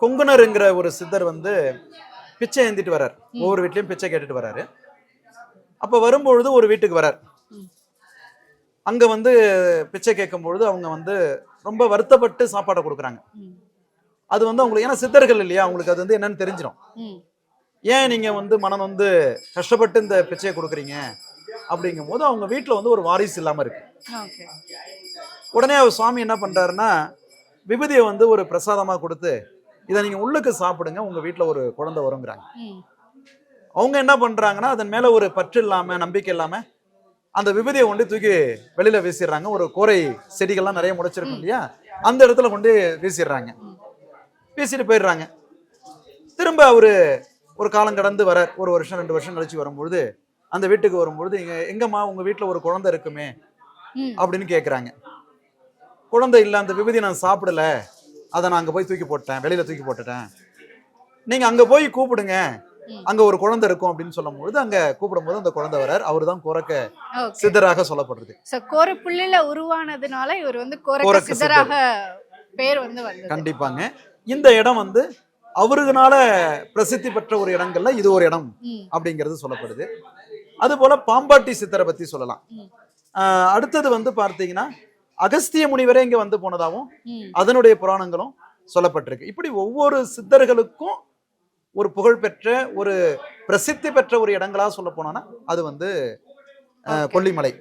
கொங்குனருங்கிற ஒரு சித்தர் வந்து பிச்சை ஏந்திட்டு வர்றார். ஒவ்வொரு வீட்லயும் பிச்சை கேட்டுட்டு வர்றாரு. அப்ப வரும்பொழுது ஒரு வீட்டுக்கு வர்றார். அங்க வந்து பிச்சை கேட்கும் பொழுது அவங்க வந்து ரொம்ப வருத்தப்பட்டு சாப்பாடை கொடுக்குறாங்க. அது வந்து அவங்களுக்கு ஏன்னா சித்தர்கள் இல்லையா, அவங்களுக்கு அது வந்து என்னன்னு தெரிஞ்சிடும். ஏன் நீங்க வந்து மனம் வந்து கஷ்டப்பட்டு இந்த பிச்சையை கொடுக்குறீங்க அப்படிங்கும் போது அவங்க வீட்டுல வந்து ஒரு வாரிசு இல்லாம இருக்கு. உடனே அவர் சுவாமி என்ன பண்றாருன்னா விபூதியை வந்து ஒரு பிரசாதமா கொடுத்து இதை நீங்க உள்ளுக்கு சாப்பிடுங்க, உங்க வீட்டுல ஒரு குழந்தை வருங்கிறாங்க. அவங்க என்ன பண்றாங்கன்னா அதன் மேல ஒரு பற்று இல்லாம நம்பிக்கை இல்லாம அந்த விபூதியை கொண்டு தூக்கி வெளியில வீசிடுறாங்க. ஒரு கோரை செடிகள்லாம் நிறைய முளைச்சிருக்கும் இல்லையா, அந்த இடத்துல கொண்டு வீசிடுறாங்க. வீசிட்டு போயிடுறாங்க. திரும்ப அவரு ஒரு காலம் கடந்து வர ஒரு வருஷம் 2 வருஷம் கழிச்சு வரும்பொழுது அந்த வீட்டுக்கு வரும்பொழுது எங்கம்மா உங்க வீட்டுல ஒரு குழந்தை இருக்குமே அப்படின்னு கேட்குறாங்க. குழந்தை இல்லை, அந்த விபூதி நான் சாப்பிடல, அதை நான் அங்க போய் தூக்கி போட்டேன், வெளியில தூக்கி போட்டுட்டேன், நீங்க அங்க போய் கூப்பிடுங்க, அங்க ஒரு குழந்தை இருக்கும் அப்படின்னு சொல்லும் பொழுது அங்க கூப்பிடும் போது அந்த குழந்தை வரார். அவரு தான் கோரக்க சித்தராக சொல்லப்படுறது. கோரப்புள்ளில உருவானதுனால இவர் வந்து கோரக்க சித்தராக பேர் வந்து வந்தது. கண்டிப்பாங்க. இந்த இடம் வந்து அவருனால பிரசித்தி பெற்ற ஒரு இடங்கள்ல இது ஒரு இடம் அப்படிங்கிறது சொல்லப்படுது. அது போல பாம்பாட்டி சித்தரை பத்தி சொல்லலாம். அடுத்தது வந்து பார்த்தீங்கன்னா அகஸ்திய முனிவரே இங்க வந்து போனதாகவும் அதனுடைய புராணங்களும் சொல்லப்பட்டிருக்கு. இப்படி ஒவ்வொரு சித்தர்களுக்கும் ஒரு புகழ்பெற்ற ஒரு பிரசித்தி பெற்ற ஒரு இடங்களா சொல்ல போனோம்னா அது வந்து கொல்லிமலை.